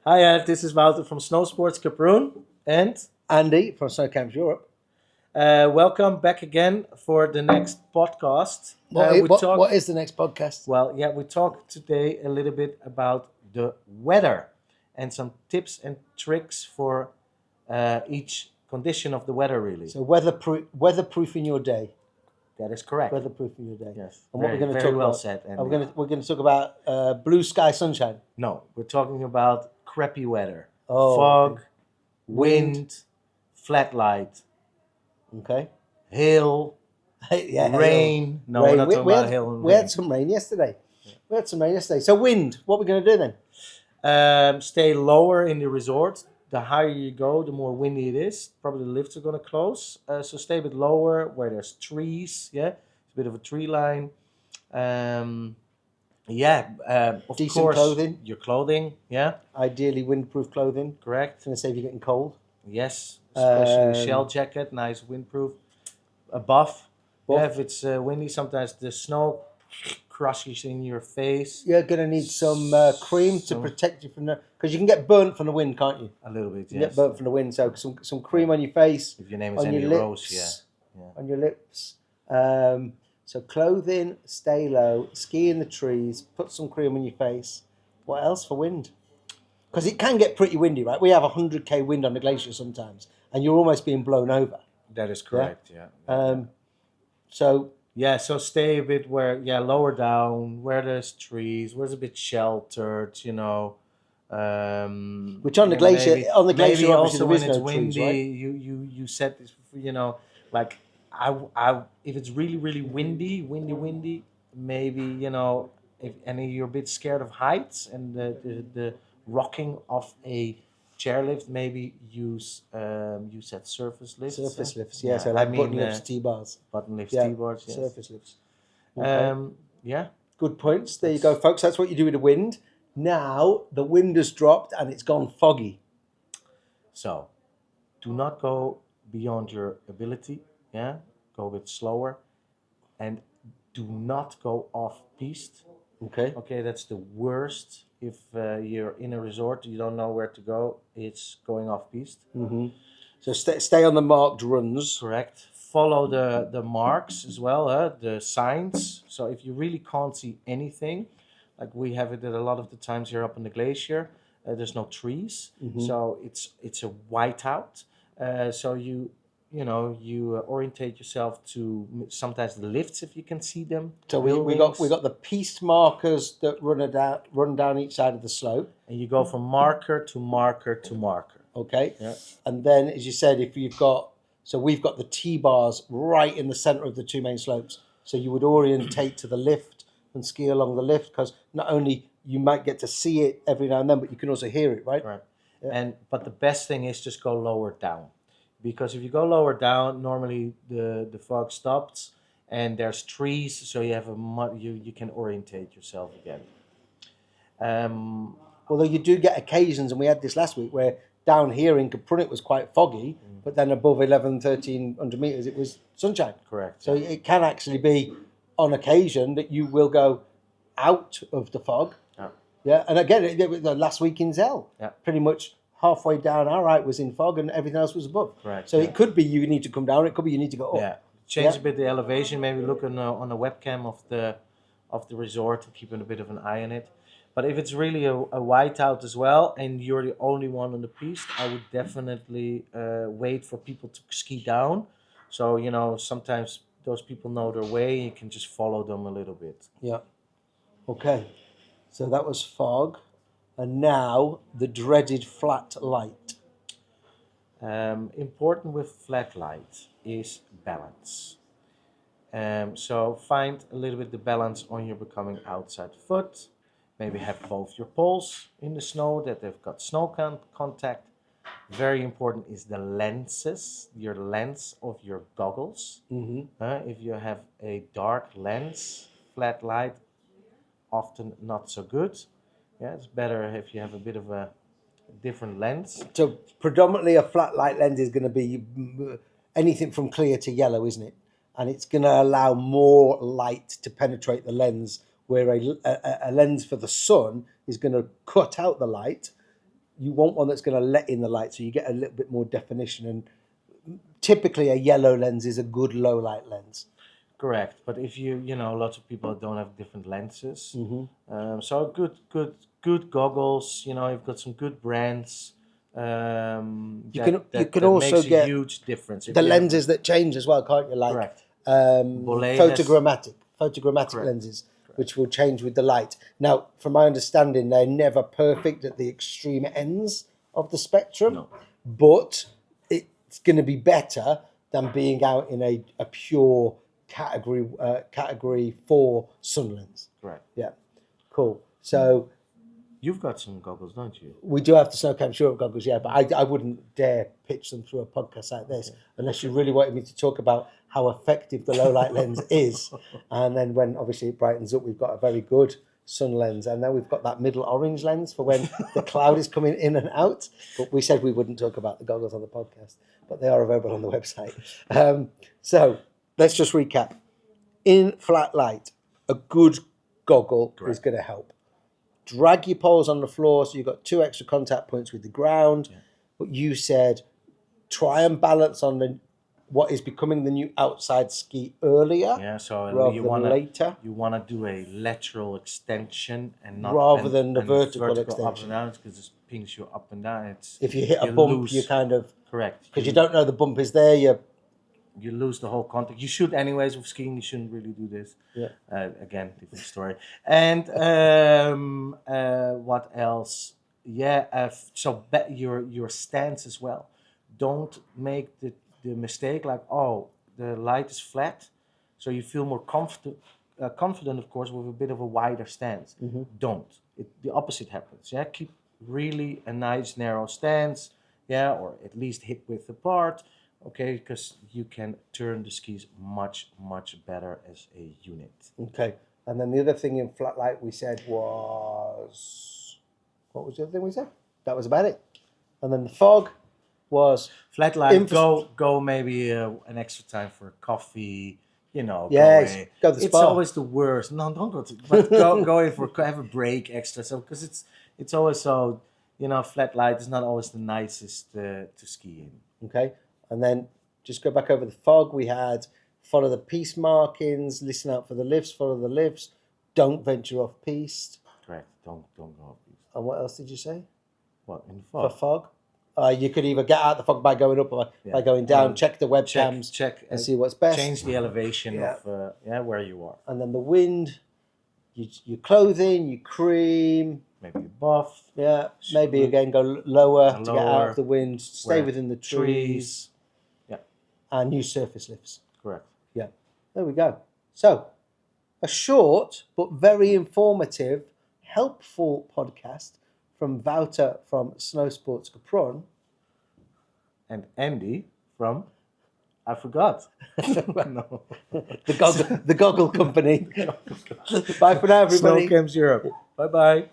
Hi, this is Wouter from Snow Sports Caproon, and Andy from Snow Camps Europe. welcome back again for the next podcast. What is the next podcast? We talk today a little bit about the weather and some tips and tricks for each condition of the weather. Really, So weatherproofing your day. that is correct. Weatherproofing your day. Yes, And what we're going to very talk well about? said. We're going to talk about blue sky sunshine. No, we're talking about crappy weather, Oh, fog, Wind. wind, flat light, Okay. hail, Yeah. rain. No, we're Rain. not talking about hail and We rain. had some rain yesterday. We had some rain yesterday. So wind. What we're going to do then? Stay lower in the resort. The higher you go, the more windy it is. Probably the lifts are going to close. So stay a bit lower where there's trees. Yeah, it's a bit of a tree line. Of Decent course, clothing. your clothing. Yeah, Ideally, windproof clothing. correct. It's going to save you getting cold. Yes, especially a Um, shell jacket, nice windproof. A buff. Buff. Yeah, if it's windy, sometimes the snow crushes in your face You're going to need some cream to Some- protect you from because you can get burnt from the wind, can't you? a little bit. You Yes, get burnt from the wind, so some cream on your face, if your name is on your Andy lips, Rose, yeah. on your lips. So clothing, stay low, ski in the trees, put some cream on your face. What else for wind? Because it can get pretty windy, right? We have 100k wind on the glacier sometimes, and you're almost being blown over. That is correct. Yeah. So So stay a bit lower down, where there's trees, where it's a bit sheltered, which on the glacier, maybe, obviously also there when is it's no windy, trees, right? you said this, like if it's really windy, maybe if you're a bit scared of heights and the rocking of a chairlift, maybe use you said surface lifts. Surface huh? lifts, yeah. So like button lifts, T-bars, button lifts, yeah, T-bars, yes. surface lifts. Okay. Yeah. Good points. There you go, folks. That's what you do with the wind. Now the wind has dropped and it's gone foggy. So, do not go beyond your ability. Yeah, go a bit slower, and do not go off piste. Okay. Okay, that's the worst. If you're in a resort, you don't know where to go. It's going off piste. Mm-hmm. So stay on the marked runs. Correct. Follow the marks as well, the signs. So if you really can't see anything, like we have it at a lot of the times here up in the glacier, there's no trees, so it's a whiteout. So you orientate yourself to sometimes the lifts if you can see them. So we got the piste markers that run down each side of the slope. and you go from marker to marker to marker. Okay. Yeah. And then, as you said, we've got the T-bars right in the center of the two main slopes. So you would orientate to the lift and ski along the lift, because not only you might get to see it every now and then, but you can also hear it, right? Right. But the best thing is just go lower down, because if you go lower down, normally the fog stops and there's trees, so you have you can orientate yourself again. Although you do get occasions, and we had this last week, where down here in Caprun it was quite foggy, but then above 1,1300 meters it was sunshine. Correct. So it can actually be on occasion that you will go out of the fog. Yeah. Yeah, and again, it was the last week in Zell. Yeah. Pretty much halfway down our right was in fog and everything else was above. Correct, So yeah. it could be you need to come down, it could be you need to go up. Yeah. Change Yeah. a bit the elevation. Maybe look on a webcam of the resort, keeping a bit of an eye on it. But if it's really a whiteout as well, and you're the only one on the piste, I would definitely wait for people to ski down. So sometimes those people know their way. You can just follow them a little bit. Yeah. Okay. So that was fog. And now the dreaded flat light. Important with flat light is balance. So find a little bit the balance on your becoming outside foot. Maybe have both your poles in the snow, that they've got snow contact. Very important is the lenses, your lens of your goggles. If you have a dark lens, flat light, often not so good. Yeah, it's better if you have a bit of a different lens. So predominantly a flat light lens is going to be anything from clear to yellow, isn't it? And it's going to allow more light to penetrate the lens, where a lens for the sun is going to cut out the light you want one that's going to let in the light, so you get a little bit more definition. And typically, a yellow lens is a good low light lens. Correct, but if lots of people don't have different lenses. So good goggles. You've got some good brands. You can also makes a get huge difference. If the you have lenses that change as well, can't you? Like correct. Bollé has- photogrammatic Correct. lenses, which will change with the light. Now, from my understanding, they're never perfect at the extreme ends of the spectrum, No. but it's going to be better than being out in a pure category 4 sun lens. Correct. Yeah, cool. So You've got some goggles, don't you? we do have the snow cam Europe goggles, yeah, but I wouldn't dare pitch them through a podcast like this unless you really wanted me to talk about how effective the low light lens is. And then when obviously it brightens up, we've got a very good sun lens, and then we've got that middle orange lens for when the cloud is coming in and out. But we said we wouldn't talk about the goggles on the podcast, but they are available on the website. So let's just recap. In flat light, a good goggle is going to help. Drag your poles on the floor so you've got 2 extra contact points with the ground. Yeah. But you said try and balance on what is becoming the new outside ski earlier. Yeah, so rather than later. You want to do a lateral extension and not rather than the vertical extension up and down, because it pings you up and down. If you hit a bump, you kind of correct because you don't know the bump is there. You lose the whole contact. You should anyways with skiing. You shouldn't really do this. Yeah. Again, different story. And what else? Yeah. So your stance as well. Don't make the mistake like, oh, the light is flat, so you feel more confident, of course, with a bit of a wider stance. Don't. The opposite happens. Yeah. Keep really a nice narrow stance. Yeah, or at least hip width apart. Okay, because you can turn the skis much, much better as a unit. Okay, and then the other thing in flat light we said was... What was the other thing we said? That was about it. And then the fog was... Flat light, go maybe an extra time for a coffee, Yes, go to the It's spa. always the worst. No, don't go to... But go in for... Have a break extra. So, because it's always so... flat light is not always the nicest to ski in. Okay. And then just go back over the fog. We had follow the piste markings, listen out for the lifts, follow the lifts, don't venture off piste. Correct. Don't go off piste. And what else did you say? What, in the fog? For fog? You could either get out the fog by going up or by going down, check the webcams, check and see what's best. Change the elevation of where you are. And then the wind, your clothing, your cream. Maybe a buff. Yeah, maybe again go lower to get out of the wind, stay within the trees. Yeah. And use surface lifts. Correct. Yeah. There we go. So, a short but very informative, helpful podcast from Wouter from Snow Sports Capron. And Andy from... I forgot. No. The goggle company. Bye for now, everybody. Snow Camps Europe. Bye-bye.